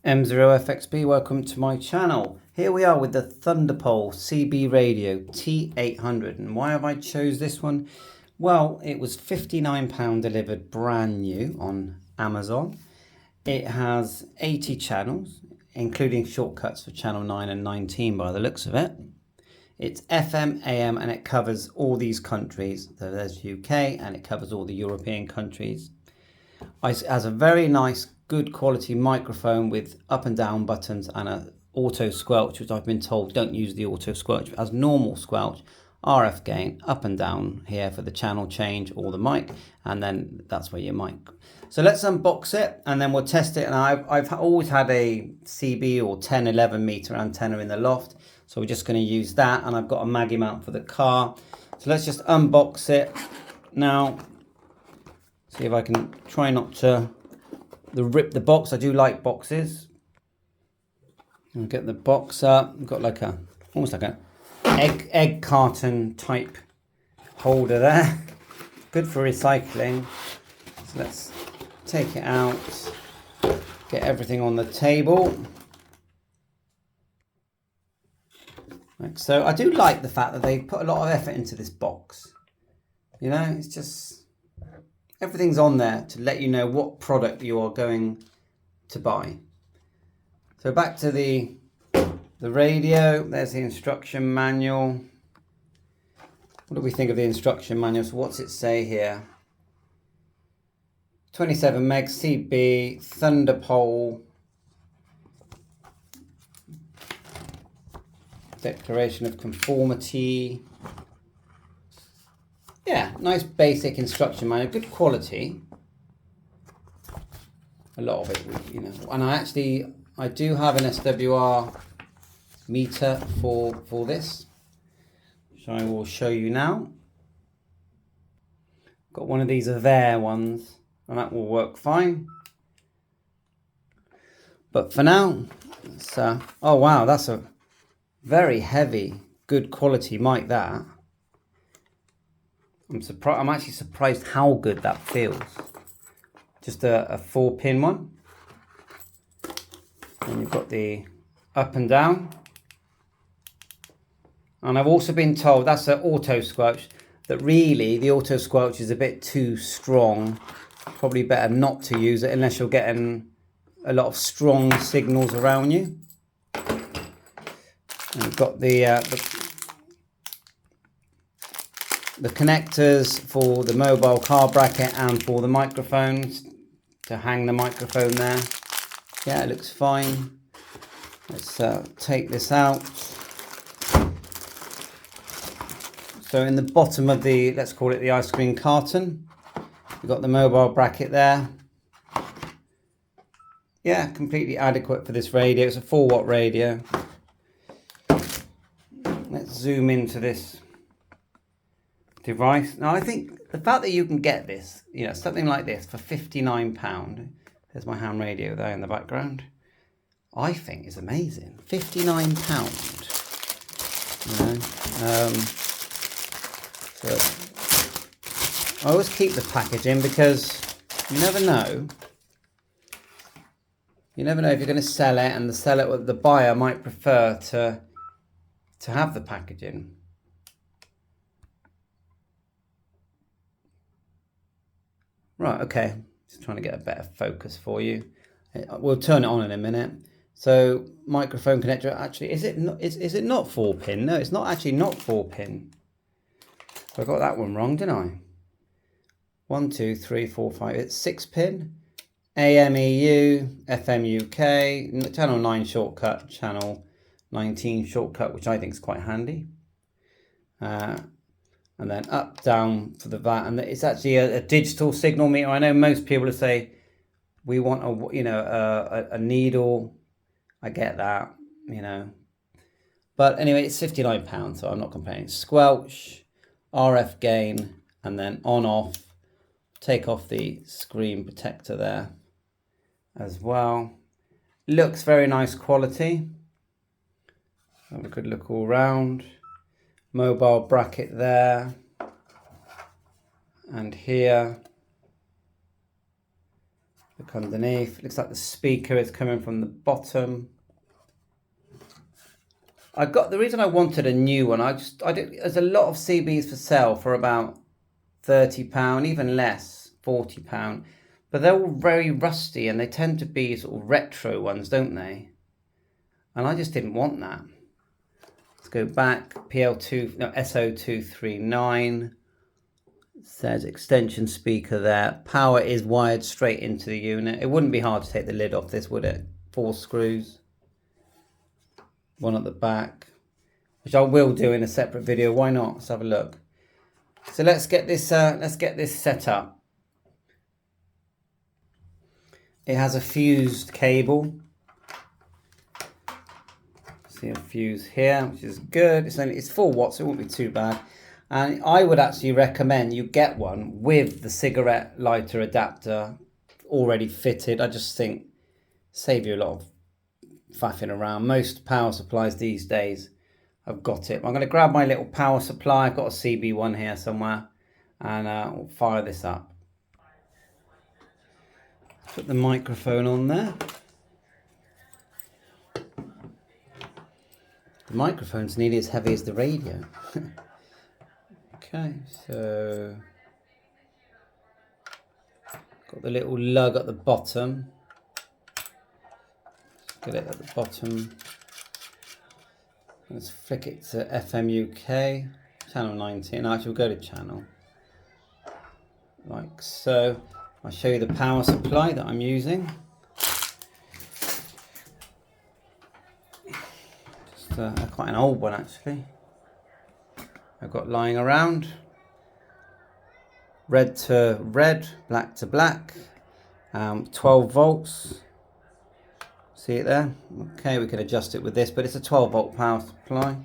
M0FXB, welcome to my channel. Here we are with the Thunderpole CB radio T-800, and why have I chose this one? Well, it was £59 delivered brand new on Amazon. It has 80 channels, including shortcuts for channel 9 and 19 by the looks of it. It's FM, AM, and it covers all these countries. So there's UK, and it covers all the European countries. It has a very nice, good quality microphone with up and down buttons and a auto squelch, which I've been told don't use the auto squelch. It has normal squelch, RF gain, up and down here for the channel change or the mic, and then that's where your mic. So let's unbox it and then we'll test it. And I've always had a CB or 10-11 meter antenna in the loft, so we're just going to use that, and I've got a Maggie mount for the car. So let's just unbox it now. See if I can try not to rip the box. I do like boxes. I'll get the box up. We've got like almost like an egg carton type holder there. Good for recycling. So let's take it out. Get everything on the table. Like so. I do like the fact that they put a lot of effort into this box. You know, it's just... everything's on there to let you know what product you are going to buy. So back to the radio. There's the instruction manual. What do we think of the instruction manual? So what's it say here? 27 meg CB, Thunderpole. Declaration of conformity. Yeah, nice basic instruction manual, good quality. A lot of it, you know. And I do have an SWR meter for this, which I will show you now. Got one of these Avere ones, and that will work fine. But for now, it's, oh wow, that's a very heavy, good quality mic that. I'm actually surprised how good that feels. Just a 4-pin one. And you've got the up and down. And I've also been told that's an auto squelch, that really the auto squelch is a bit too strong. Probably better not to use it unless you're getting a lot of strong signals around you. And you've got the connectors for the mobile car bracket and for the microphones to hang the microphone there. Yeah, it looks fine. Let's take this out. So in the bottom of the, let's call it the ice cream carton, we've got the mobile bracket there. Yeah, completely adequate for this radio. It's a 4-watt radio. Let's zoom into this device. Now I think the fact that you can get this, you know, something like this for £59, there's my ham radio there in the background, I think is amazing. £59, you know. So I always keep the packaging because you never know. You never know if you're going to sell it, and the buyer might prefer to have the packaging. Right, okay, just trying to get a better focus for you. We'll turn it on in a minute. So microphone connector, actually, is it not 4-pin? No, it's actually not 4-pin. So I got that one wrong, didn't I? 1, 2, 3, 4, 5, it's 6-pin. AM EU, FM UK, channel 9 shortcut, channel 19 shortcut, which I think is quite handy. And then up, down for the VAT, and it's actually a digital signal meter. I know most people will say we want a needle. I get that, you know, but anyway, it's £59, so I'm not complaining. Squelch, RF gain, and then on off. Take off the screen protector there as well. Looks very nice quality. Have a good look all round. Mobile bracket there and here. Look underneath. Looks like the speaker is coming from the bottom. The reason I wanted a new one, there's a lot of CBs for sale for about £30, even less, £40. But they're all very rusty and they tend to be sort of retro ones, don't they? And I just didn't want that. Let's go back, SO239. It says extension speaker there. Power is wired straight into the unit. It wouldn't be hard to take the lid off this, would it? 4 screws. One at the back, which I will do in a separate video. Why not? Let's have a look. So let's get this set up. It has a fused cable. See a fuse here, which is good. It's 4 watts, so it won't be too bad. And I would actually recommend you get one with the cigarette lighter adapter already fitted. I just think save you a lot of faffing around. Most power supplies these days have got it. I'm going to grab my little power supply. I've got a CB one here somewhere, and we'll fire this up. Put the microphone on there. The microphone's nearly as heavy as the radio. Okay, so got the little lug at the bottom. Get it at the bottom. Let's flick it to FM UK, channel 19. Actually, we'll go to channel. Like so. I'll show you the power supply that I'm using. Just quite an old one actually. I've got lying around. Red to red, black to black. 12 volts. See it there? Okay, we can adjust it with this, but it's a 12-volt power supply.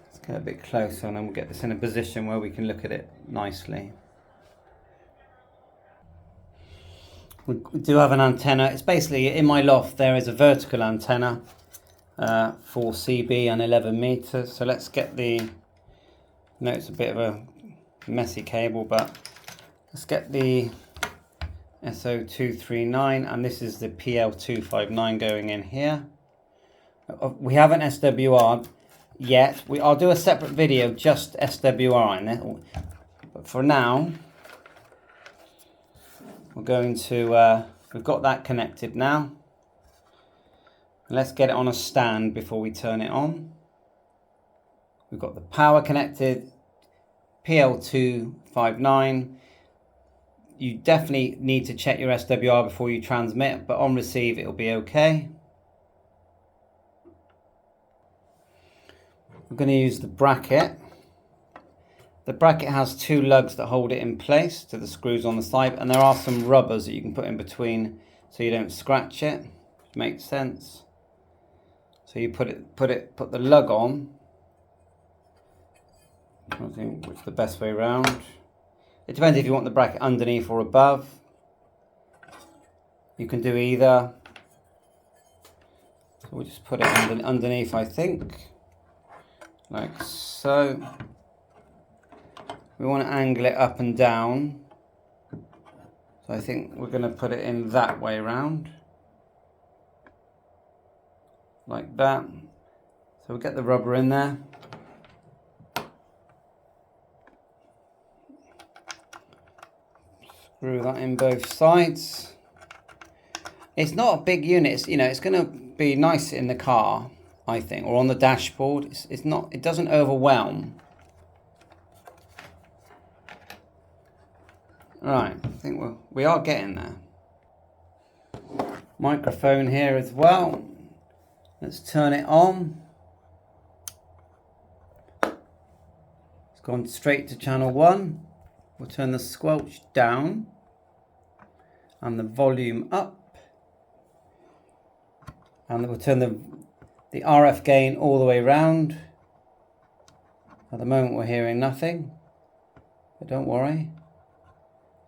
Let's get a bit closer and then we'll get this in a position where we can look at it nicely. We do have an antenna. It's basically, in my loft, there is a vertical antenna for CB and 11 meters. So let's get the, I know it's a bit of a messy cable, but let's get the SO239, and this is the PL259 going in here. We haven't SWR'd yet. I'll do a separate video just SWR in it. But for now, we're going to, we've got that connected now. Let's get it on a stand before we turn it on. We've got the power connected, PL259. You definitely need to check your SWR before you transmit, but on receive it'll be okay. We're going to use the bracket. The bracket has 2 lugs that hold it in place to the screws on the side, and there are some rubbers that you can put in between so you don't scratch it. Makes sense. So you put the lug on. I think which is the best way around. It depends if you want the bracket underneath or above. You can do either. So we'll just put it underneath, I think. Like so. We want to angle it up and down. So I think we're going to put it in that way round. Like that. So we'll get the rubber in there. Screw that in both sides. It's not a big unit. It's, it's going to be nice in the car, I think, or on the dashboard. It's not. It doesn't overwhelm. Right, I think we are getting there. Microphone here as well. Let's turn it on. It's gone straight to channel 1. We'll turn the squelch down and the volume up, and then we'll turn the RF gain all the way round. At the moment we're hearing nothing, but don't worry.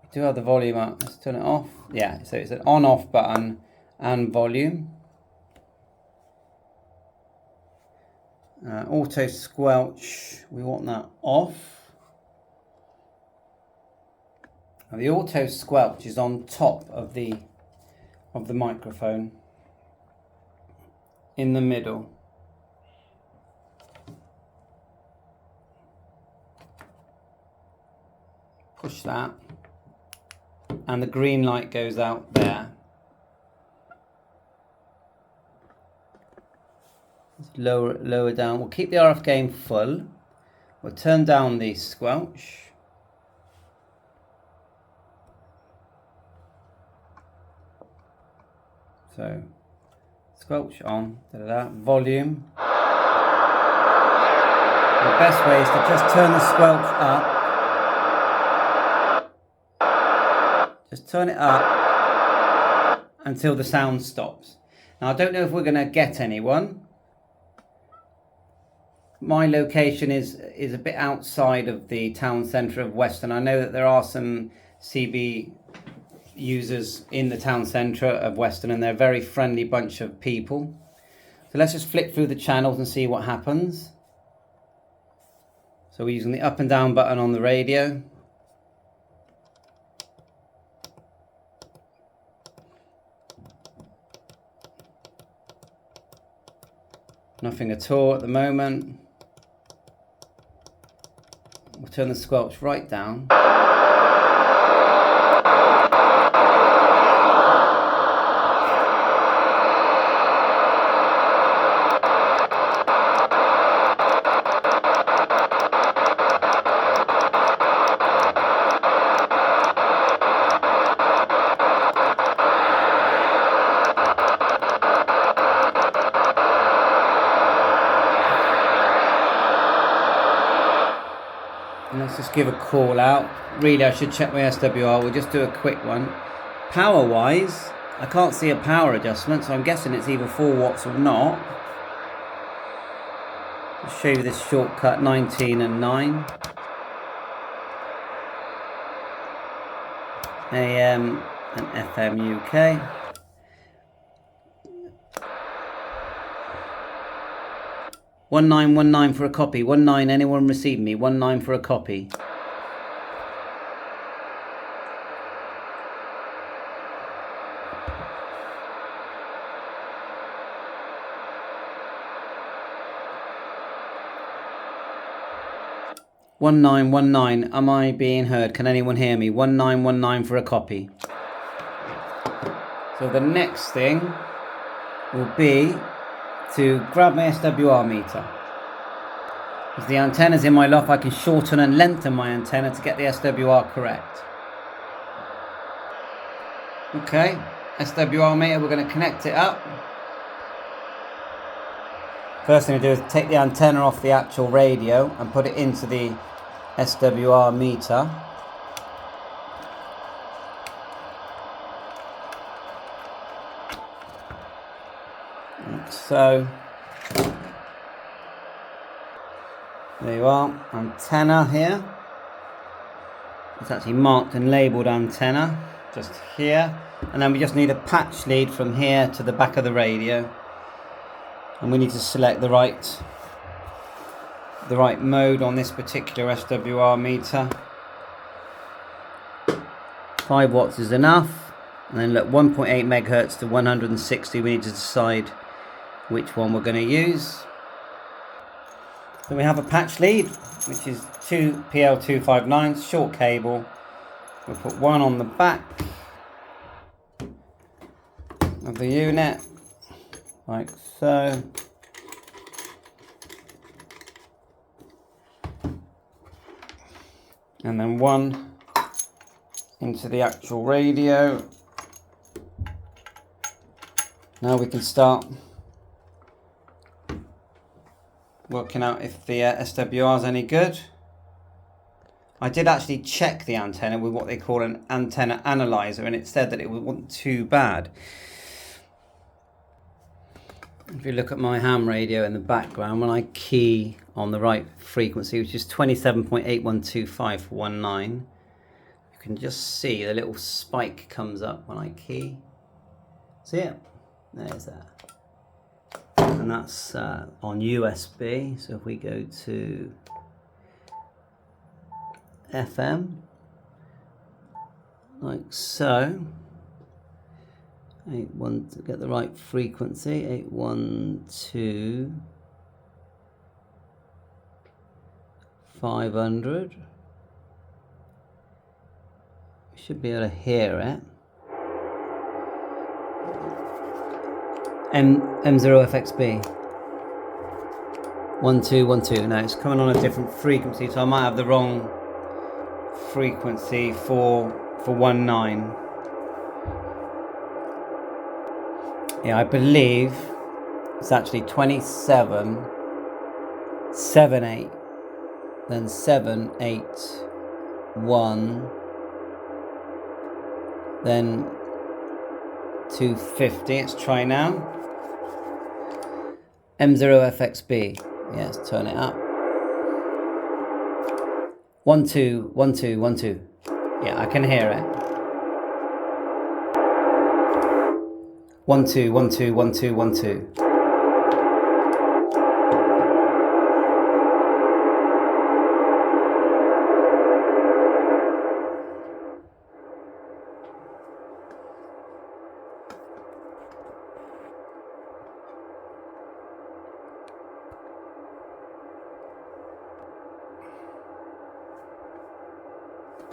We do have the volume up. Let's turn it off. Yeah, so it's an on-off button and volume. Auto squelch, we want that off. Now the auto squelch is on top of the microphone, in the middle. Push that, and the green light goes out there. Let's lower down. We'll keep the RF gain full. We'll turn down the squelch. So, squelch on, volume. The best way is to just turn the squelch up. Just turn it up until the sound stops. Now, I don't know if we're going to get anyone. My location is a bit outside of the town centre of Weston. I know that there are some CB users in the town centre of Weston, and they're a very friendly bunch of people. So let's just flick through the channels and see what happens. So we're using the up and down button on the radio. Nothing at all at the moment. We'll turn the squelch right down. And let's just give a call out. Really, I should check my SWR. We'll just do a quick one. Power wise, I can't see a power adjustment, so I'm guessing it's either 4 watts or not. I'll show you this shortcut, 19 and 9. AM and FM UK. One nine for a copy. 19, anyone receive me? 19 for a copy. One nine. Am I being heard? Can anyone hear me? 1919 for a copy. So the next thing will be to grab my SWR meter. As the antenna's in my loft, I can shorten and lengthen my antenna to get the SWR correct. Okay, SWR meter, we're going to connect it up. First thing to do is take the antenna off the actual radio and put it into the SWR meter. So there you are, antenna here. It's actually marked and labelled antenna, just here. And then we just need a patch lead from here to the back of the radio. And we need to select the right mode on this particular SWR meter. 5 watts is enough. And then look, 1.8 megahertz to 160, we need to decide which one we're going to use. So we have a patch lead, which is 2 PL259s, short cable. We'll put one on the back of the unit, like so. And then one into the actual radio. Now we can start working out if the SWR is any good. I did actually check the antenna with what they call an antenna analyzer, and it said that it wasn't too bad. If you look at my ham radio in the background, when I key on the right frequency, which is 27.8125 for 19, you can just see the little spike comes up when I key. See it? There's that. And that's on USB. So if we go to FM, like so. 812 to get the right frequency. 812 500. You should be able to hear it. M0FXB. 1212. Now it's coming on a different frequency, so I might have the wrong frequency for 19. Yeah, I believe it's actually 2778, then 781, then 250. Let's try now. M0FXB. Yes, turn it up. 121212. Yeah, I can hear it. 12121212.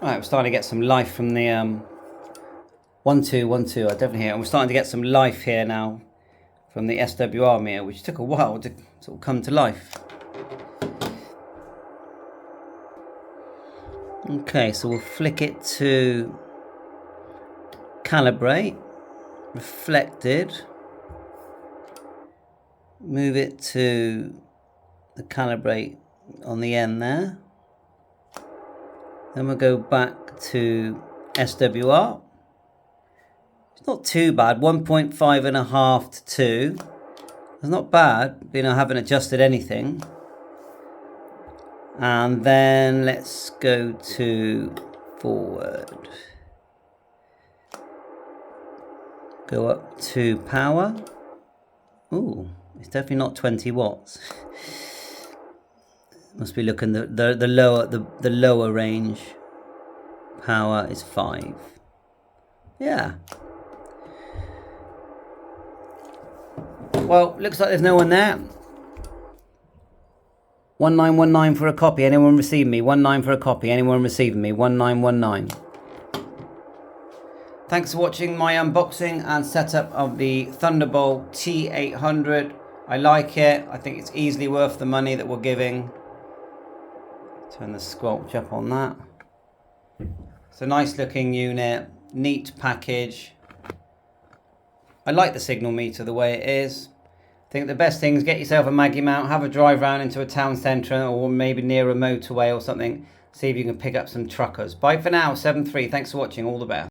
Right, we're starting to get some life from the 1212. I definitely hear it. And we're starting to get some life here now from the SWR meter, which took a while to sort of come to life. Okay, so we'll flick it to calibrate, reflected, move it to the calibrate on the end there. Then we'll go back to SWR. It's not too bad, 1.5½ to 2. It's not bad, I haven't adjusted anything. And then let's go to forward. Go up to power. Ooh, it's definitely not 20 watts. Must be looking the lower range. Power is 5. Yeah. Well, looks like there's no one there. 1919 for a copy. Anyone receive me? 19 for a copy. Anyone receiving me? 1919. Thanks for watching my unboxing and setup of the Thunderpole T-800. I like it. I think it's easily worth the money that we're giving. Turn the squelch up on that. It's a nice looking unit, neat package. I like the signal meter the way it is. I think the best thing is get yourself a Maggie mount, have a drive round into a town centre or maybe near a motorway or something. See if you can pick up some truckers. Bye for now, 7-3. Thanks for watching. All the best.